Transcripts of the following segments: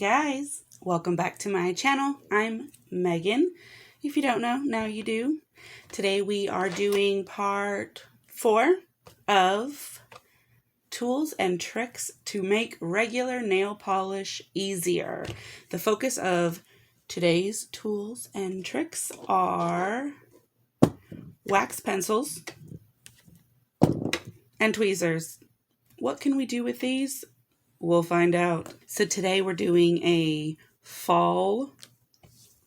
guys, welcome back to my channel. I'm Megan. If you don't know, now you do. Today we are doing part 4 of tools and tricks to make regular nail polish easier. The focus of today's tools and tricks are wax pencils and tweezers. What can we do with these? We'll find out. So today we're doing a fall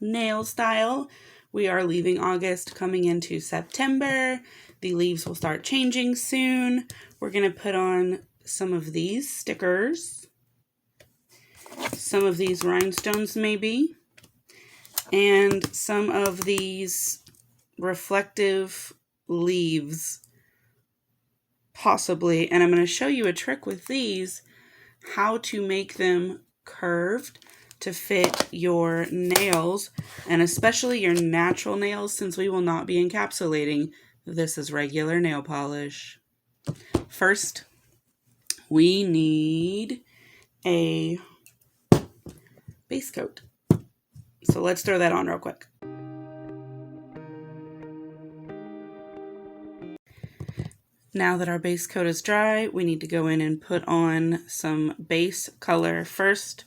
nail style. We are leaving August, coming into September. The leaves will start changing soon. We're going to put on some of these stickers, some of these rhinestones maybe, and some of these reflective leaves possibly. And I'm going to show you a trick with these, how to make them curved to fit your nails, and especially your natural nails, since we will not be encapsulating. This is regular nail polish. First, we need a base coat. So let's throw that on real quick. Now that our base coat is dry, we need to go in and put on some base color first.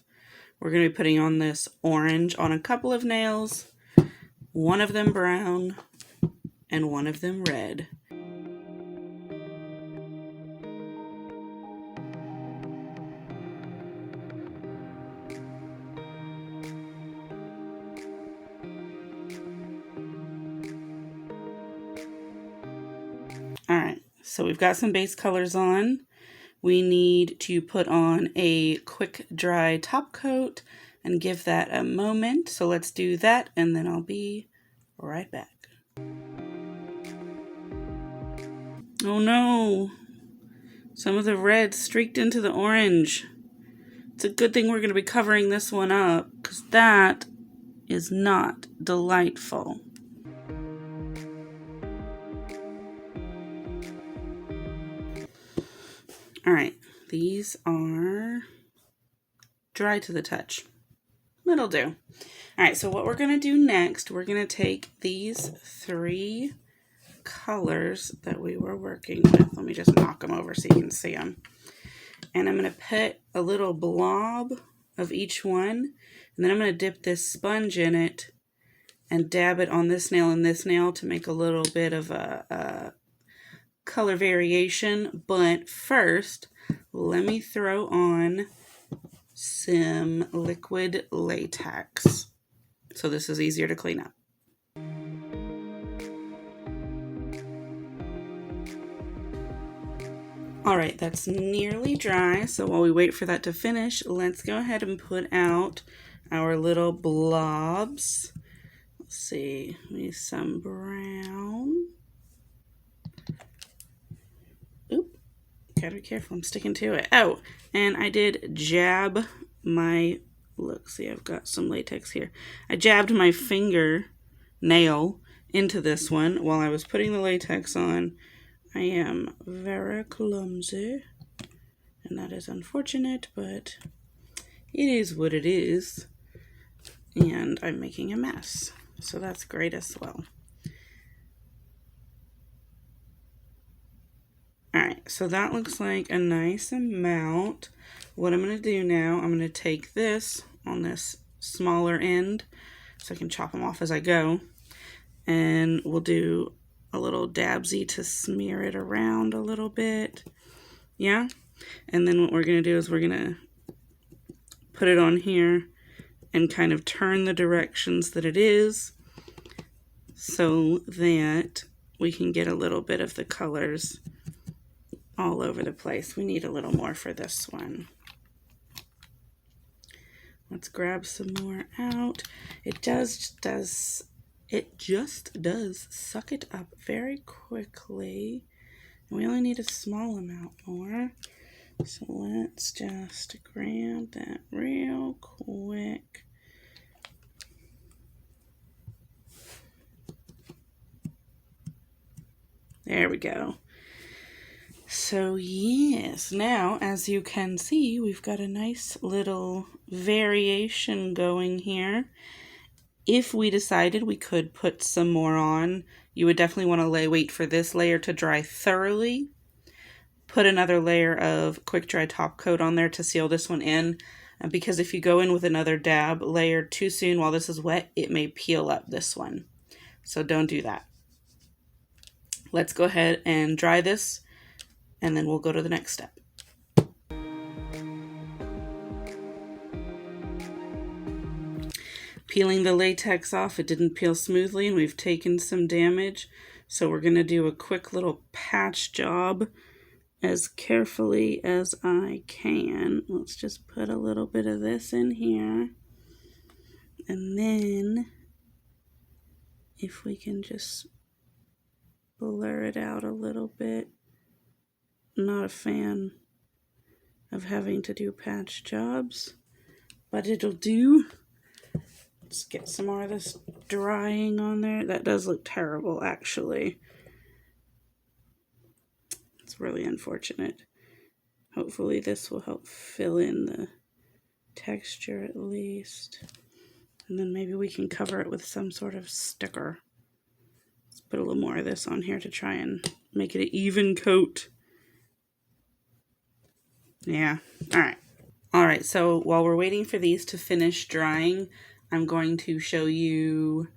We're going to be putting on this orange on a couple of nails, one of them brown and one of them red. All right. So we've got some base colors on. We need to put on a quick dry top coat and give that a moment. So let's do that and then I'll be right back. Oh no, some of the red streaked into the orange. It's a good thing we're going to be covering this one up because that is not delightful. All right, these are dry to the touch. That'll do. All right, so what we're going to do next, we're going to take these 3 colors that we were working with. Let me just knock them over so you can see them. And I'm going to put a little blob of each one, and then I'm going to dip this sponge in it and dab it on this nail and this nail to make a little bit of a color variation. But first, let me throw on some liquid latex so this is easier to clean up. All right, that's nearly dry, so while we wait for that to finish, let's go ahead and put out our little blobs. Let's see, we need some brown. Oop, gotta be careful, I'm sticking to it. Oh, and I did jab my, look, see, I've got some latex here. I jabbed my finger nail into this one while I was putting the latex on. I am very clumsy, and that is unfortunate, but it is what it is, and I'm making a mess, so that's great as well. Alright, so that looks like a nice amount. What I'm going to do now, I'm going to take this on this smaller end, so I can chop them off as I go, and we'll do a little dabsy to smear it around a little bit. Yeah? And then what we're going to do is we're going to put it on here and kind of turn the directions that it is so that we can get a little bit of the colors all over the place. We need a little more for this one. Let's grab some more out. It just does suck it up very quickly. We only need a small amount more. So let's just grab that real quick. There we go. So yes, now as you can see, we've got a nice little variation going here. If we decided we could put some more on, you would definitely want to wait for this layer to dry thoroughly. Put another layer of quick dry top coat on there to seal this one in, because if you go in with another dab layer too soon while this is wet, it may peel up this one. So don't do that. Let's go ahead and dry this, and then we'll go to the next step. Peeling the latex off, it didn't peel smoothly and we've taken some damage. So we're going to do a quick little patch job as carefully as I can. Let's just put a little bit of this in here. And then if we can just blur it out a little bit. Not a fan of having to do patch jobs, but it'll do. Let's get some more of this drying on there. That does look terrible, actually. It's really unfortunate. Hopefully this will help fill in the texture at least. And then maybe we can cover it with some sort of sticker. Let's put a little more of this on here to try and make it an even coat. Yeah, all right. All right, so while we're waiting for these to finish drying, I'm going to show you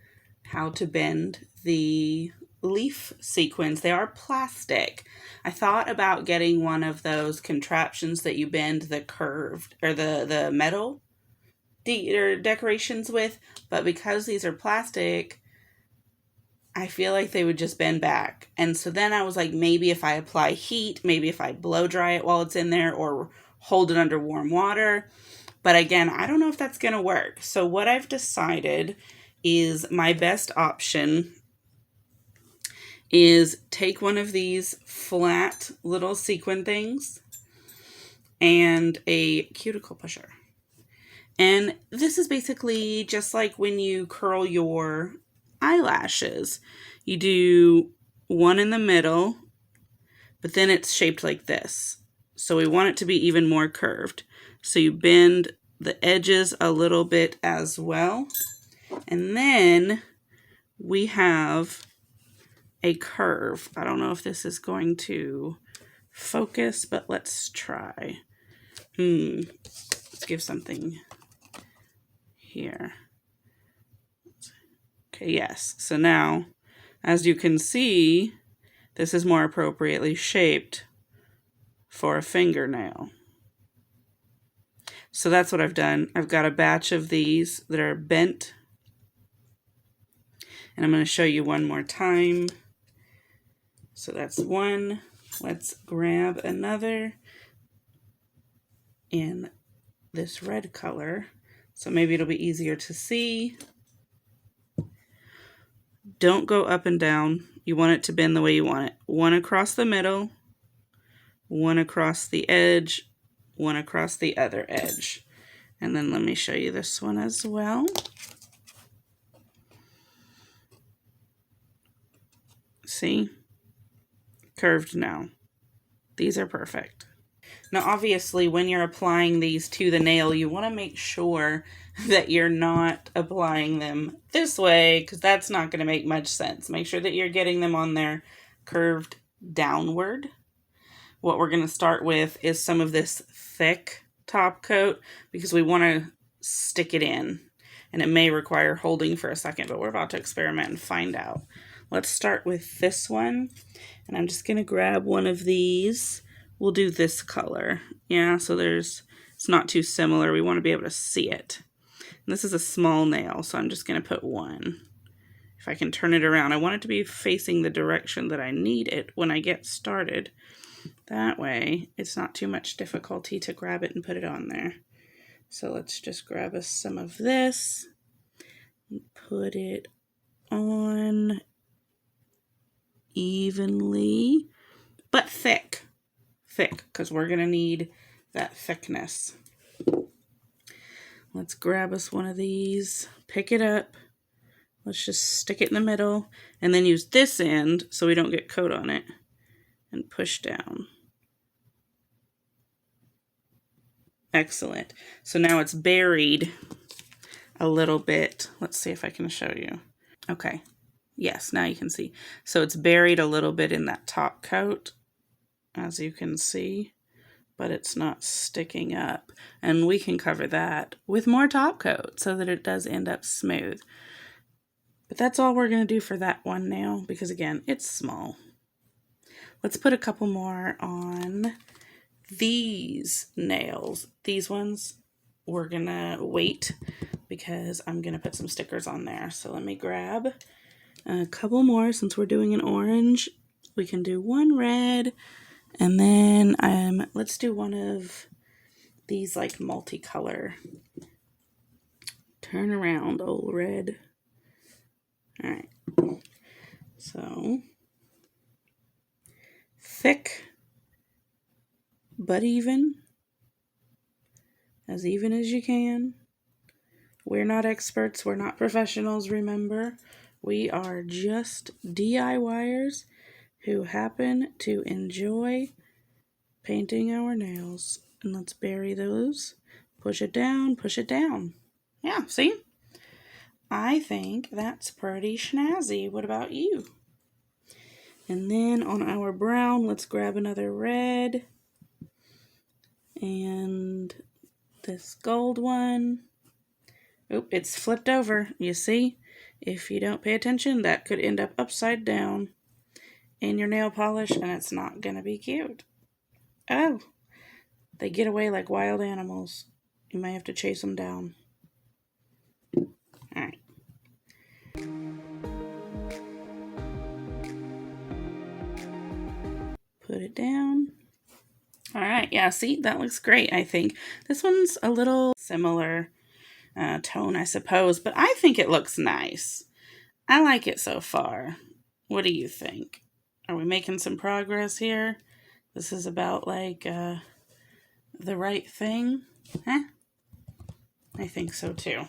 how to bend the leaf sequins. They are plastic. I thought about getting one of those contraptions that you bend the curved or the metal decorations with, but because these are plastic, I feel like they would just bend back. And so then I was like, maybe if I apply heat, maybe if I blow dry it while it's in there or hold it under warm water. But again, I don't know if that's going to work. So what I've decided is my best option is take one of these flat little sequin things and a cuticle pusher. And this is basically just like when you curl your eyelashes. You do one in the middle, but then it's shaped like this. So we want it to be even more curved. So you bend the edges a little bit as well. And then we have a curve. I don't know if this is going to focus, but let's try. Let's give something here. Okay, yes. So now, as you can see, this is more appropriately shaped for a fingernail. So that's what I've done. I've got a batch of these that are bent. And I'm going to show you one more time. So that's one. Let's grab another in this red color. So maybe it'll be easier to see. Don't go up and down. You want it to bend the way you want it. One across the middle, one across the edge, one across the other edge. And then let me show you this one as well. See? Curved now. These are perfect. Now obviously when you're applying these to the nail, you want to make sure that you're not applying them this way, because that's not going to make much sense. Make sure that you're getting them on there curved downward. What we're going to start with is some of this thick top coat, because we want to stick it in, and it may require holding for a second, but we're about to experiment and find out. Let's start with this one, and I'm just going to grab one of these. We'll do this color. Yeah, so it's not too similar. We want to be able to see it. And this is a small nail, so I'm just going to put one. If I can turn it around, I want it to be facing the direction that I need it when I get started. That way, it's not too much difficulty to grab it and put it on there. So let's just grab us some of this and put it on evenly, but thick, because we're going to need that thickness. Let's grab us one of these, pick it up. Let's just stick it in the middle and then use this end so we don't get coat on it and push down. Excellent. So now it's buried a little bit. Let's see if I can show you. Okay. Yes, now you can see. So it's buried a little bit in that top coat, as you can see, but it's not sticking up. And we can cover that with more top coat so that it does end up smooth. But that's all we're going to do for that one nail because, again, it's small. Let's put a couple more on these nails. These ones we're going to wait because I'm going to put some stickers on there. So let me grab a couple more since we're doing an orange. We can do one red, and then let's do one of these like multicolor. Turn around, old red. All right. So thick, but even as you can. We're not experts. We're not professionals, remember. We are just DIYers who happen to enjoy painting our nails. And let's bury those. Push it down, push it down. Yeah, see? I think that's pretty snazzy. What about you? And then on our brown, let's grab another red. And this gold one. Oop, it's flipped over. You see? If you don't pay attention, that could end up upside down in your nail polish, and it's not going to be cute. Oh, they get away like wild animals. You may have to chase them down. All right. Put it down. All right, yeah, see, that looks great, I think. This one's a little similar tone, I suppose, but I think it looks nice. I like it so far. What do you think? Are we making some progress here? This is about like the right thing? Huh? I think so too.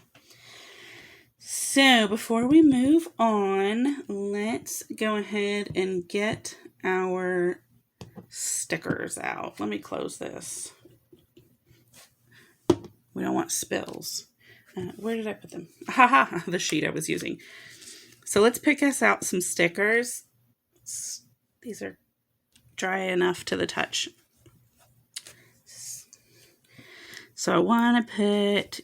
So before we move on, let's go ahead and get our stickers out. Let me close this. We don't want spills. Where did I put them? Haha, the sheet I was using. So let's pick us out some stickers. These are dry enough to the touch. So I want to put,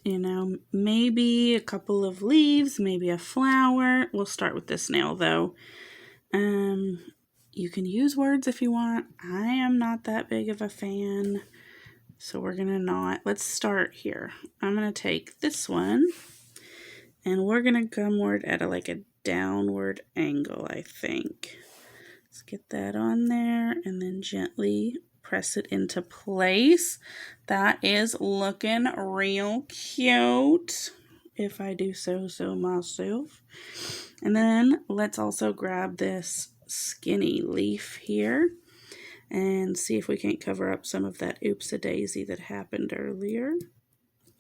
maybe a couple of leaves, maybe a flower. We'll start with this nail though. You can use words if you want. I am not that big of a fan. So we're going to not. Let's start here. I'm going to take this one and we're going to gumward at a downward angle, I think. Let's get that on there and then gently press it into place. That is looking real cute, if I do so myself. And then let's also grab this skinny leaf here and see if we can't cover up some of that oops-a-daisy that happened earlier.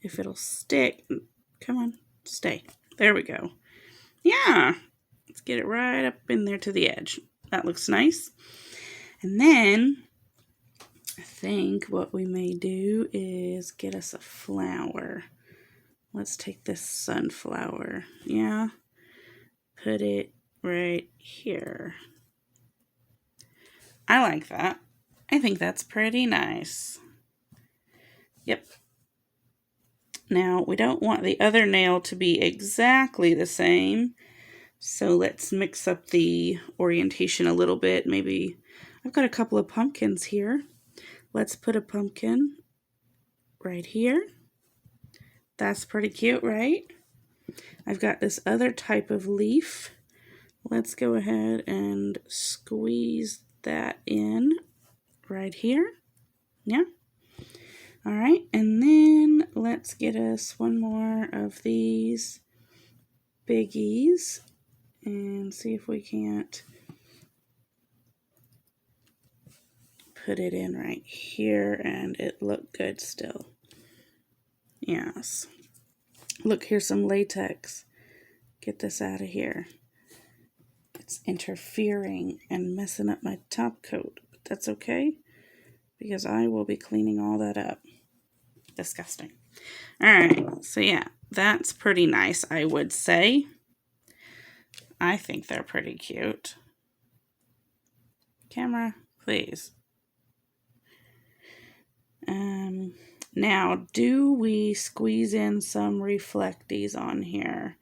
If it'll stick. Come on, stay. There we go. Yeah, let's get it right up in there to the edge. That looks nice. And then I think what we may do is get us a flower. Let's take this sunflower. Yeah, put it right here. I like that. I think that's pretty nice. Yep. Now, we don't want the other nail to be exactly the same. So let's mix up the orientation a little bit. Maybe I've got a couple of pumpkins here. Let's put a pumpkin right here. That's pretty cute, right? I've got this other type of leaf. Let's go ahead and squeeze that in right here. Yeah. All right, and then let's get us one more of these biggies and see if we can't put it in right here and it look good still. Yes. Look, here's some latex. Get this out of here. It's interfering and messing up my top coat, but that's okay because I will be cleaning all that up. Disgusting. All right, so yeah, that's pretty nice, I would say. I think they're pretty cute. Camera, please. Now, do we squeeze in some reflecties on here?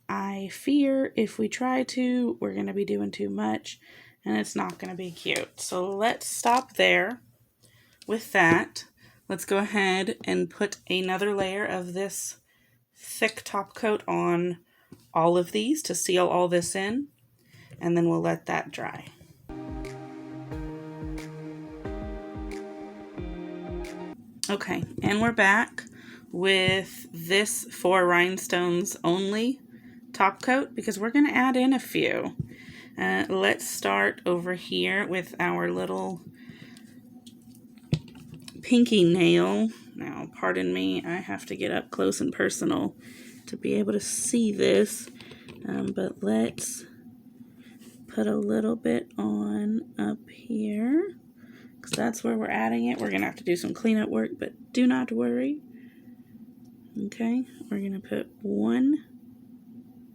I fear if we try to, we're going to be doing too much, and it's not going to be cute. So let's stop there with that. Let's go ahead and put another layer of this thick top coat on all of these to seal all this in, and then we'll let that dry. Okay, and we're back with this for rhinestones only top coat because we're going to add in a few. Let's start over here with our little pinky nail. Now, pardon me, I have to get up close and personal to be able to see this, but let's put a little bit on up here. That's where we're adding it. We're going to have to do some cleanup work, but do not worry. Okay, we're going to put one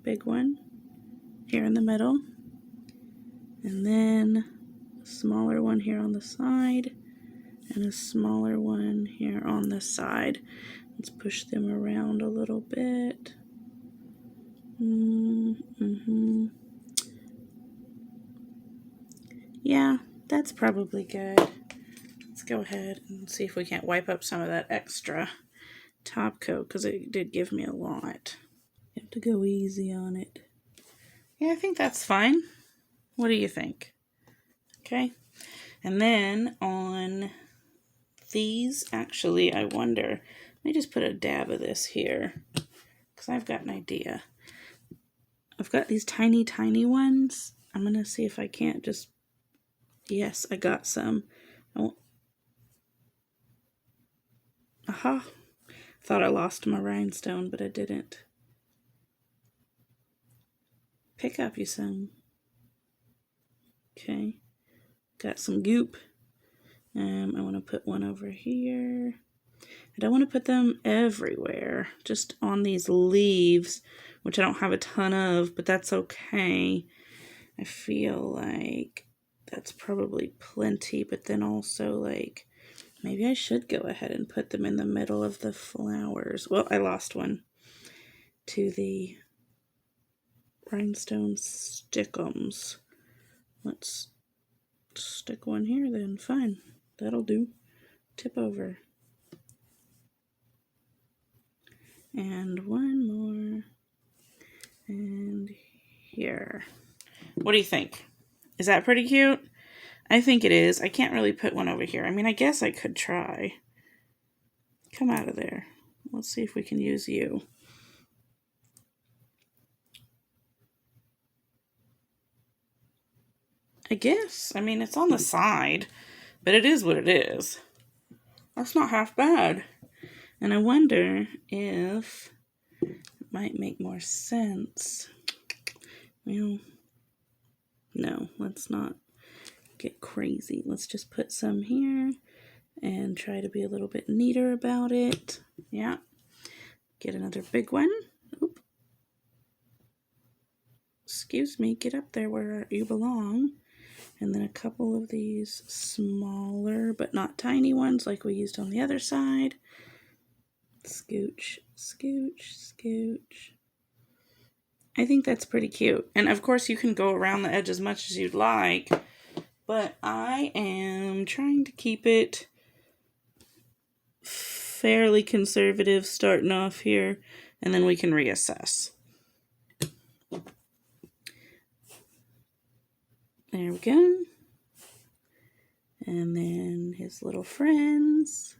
big one here in the middle, and then a smaller one here on the side, and a smaller one here on the side. Let's push them around a little bit. Yeah, that's probably good. Let's go ahead and see if we can't wipe up some of that extra top coat, because it did give me a lot. You have to go easy on it. Yeah, I think that's fine. What do you think? Okay. And then on these, actually, I wonder, let me just put a dab of this here, because I've got an idea. I've got these tiny, tiny ones. I'm going to see if I can't just, yes, I got some. Aha! Thought I lost my rhinestone, but I didn't. Pick up, you son. Okay. Got some goop. I want to put one over here. I don't want to put them everywhere, just on these leaves, which I don't have a ton of, but that's okay. I feel like that's probably plenty, but then also like, maybe I should go ahead and put them in the middle of the flowers. Well, I lost one to the rhinestone stickums. Let's stick one here then. Fine. That'll do. Tip over. And one more. And here. What do you think? Is that pretty cute? I think it is. I can't really put one over here. I mean, I guess I could try. Come out of there. Let's see if we can use you. I guess. I mean, it's on the side, but it is what it is. That's not half bad. And I wonder if it might make more sense. Well, no, let's not get crazy. Let's just put some here and try to be a little bit neater about it. Yeah. Get another big one. Oop. Excuse me, get up there where you belong. And then a couple of these smaller, but not tiny ones like we used on the other side. Scooch, scooch, scooch. I think that's pretty cute. And of course you can go around the edge as much as you'd like, but I am trying to keep it fairly conservative starting off here, and then we can reassess. There we go. And then his little friends.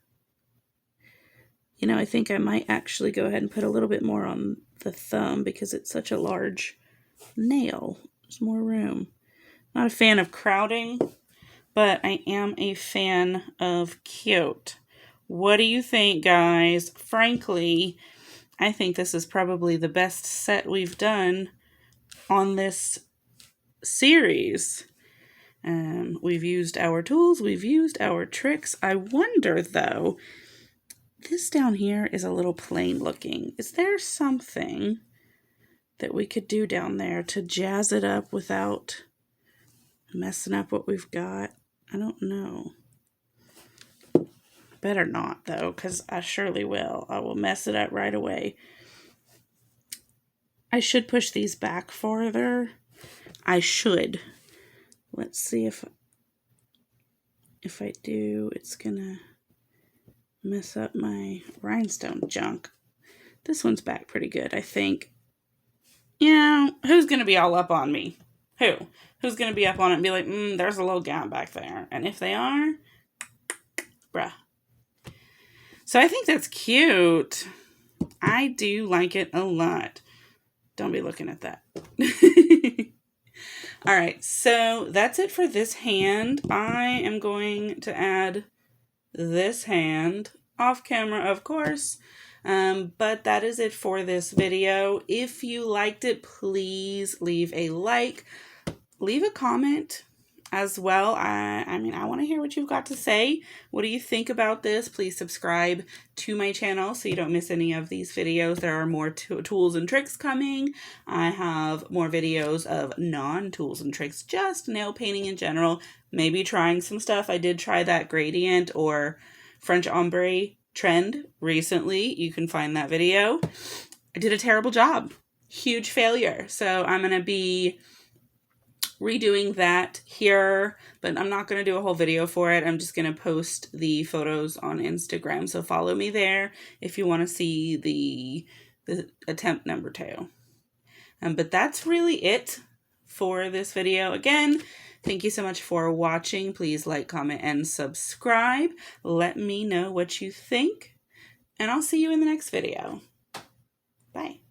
You know, I think I might actually go ahead and put a little bit more on the thumb because it's such a large nail. There's more room. Not a fan of crowding, but I am a fan of cute. What do you think, guys? Frankly, I think this is probably the best set we've done on this series. We've used our tools, we've used our tricks. I wonder, though, this down here is a little plain looking. Is there something that we could do down there to jazz it up without messing up what we've got? I don't know. Better not, though, because I surely will. I will mess it up right away. I should push these back farther. I should. Let's see if I do, it's gonna mess up my rhinestone junk. This one's back pretty good, I think. You know, who's gonna be all up on me? Who's gonna be up on it and be like, there's a little gap back there? And if they are, bruh. So I think that's cute. I do like it a lot. Don't be looking at that. All right, so that's it for this hand. I am going to add this hand off camera, of course. But that is it for this video. If you liked it, please leave a like, leave a comment as well. I mean, I want to hear what you've got to say. What do you think about this? Please subscribe to my channel so you don't miss any of these videos. There are more tools and tricks coming. I have more videos of non-tools and tricks, just nail painting in general, maybe trying some stuff. I did try that gradient or French ombre trend recently. You can find that video. I did a terrible job. Huge failure. So I'm going to be redoing that here, but I'm not going to do a whole video for it. I'm just going to post the photos on Instagram. So follow me there if you want to see the attempt number 2. But that's really it for this video. Again, thank you so much for watching. Please like, comment, and subscribe. Let me know what you think, and I'll see you in the next video. Bye.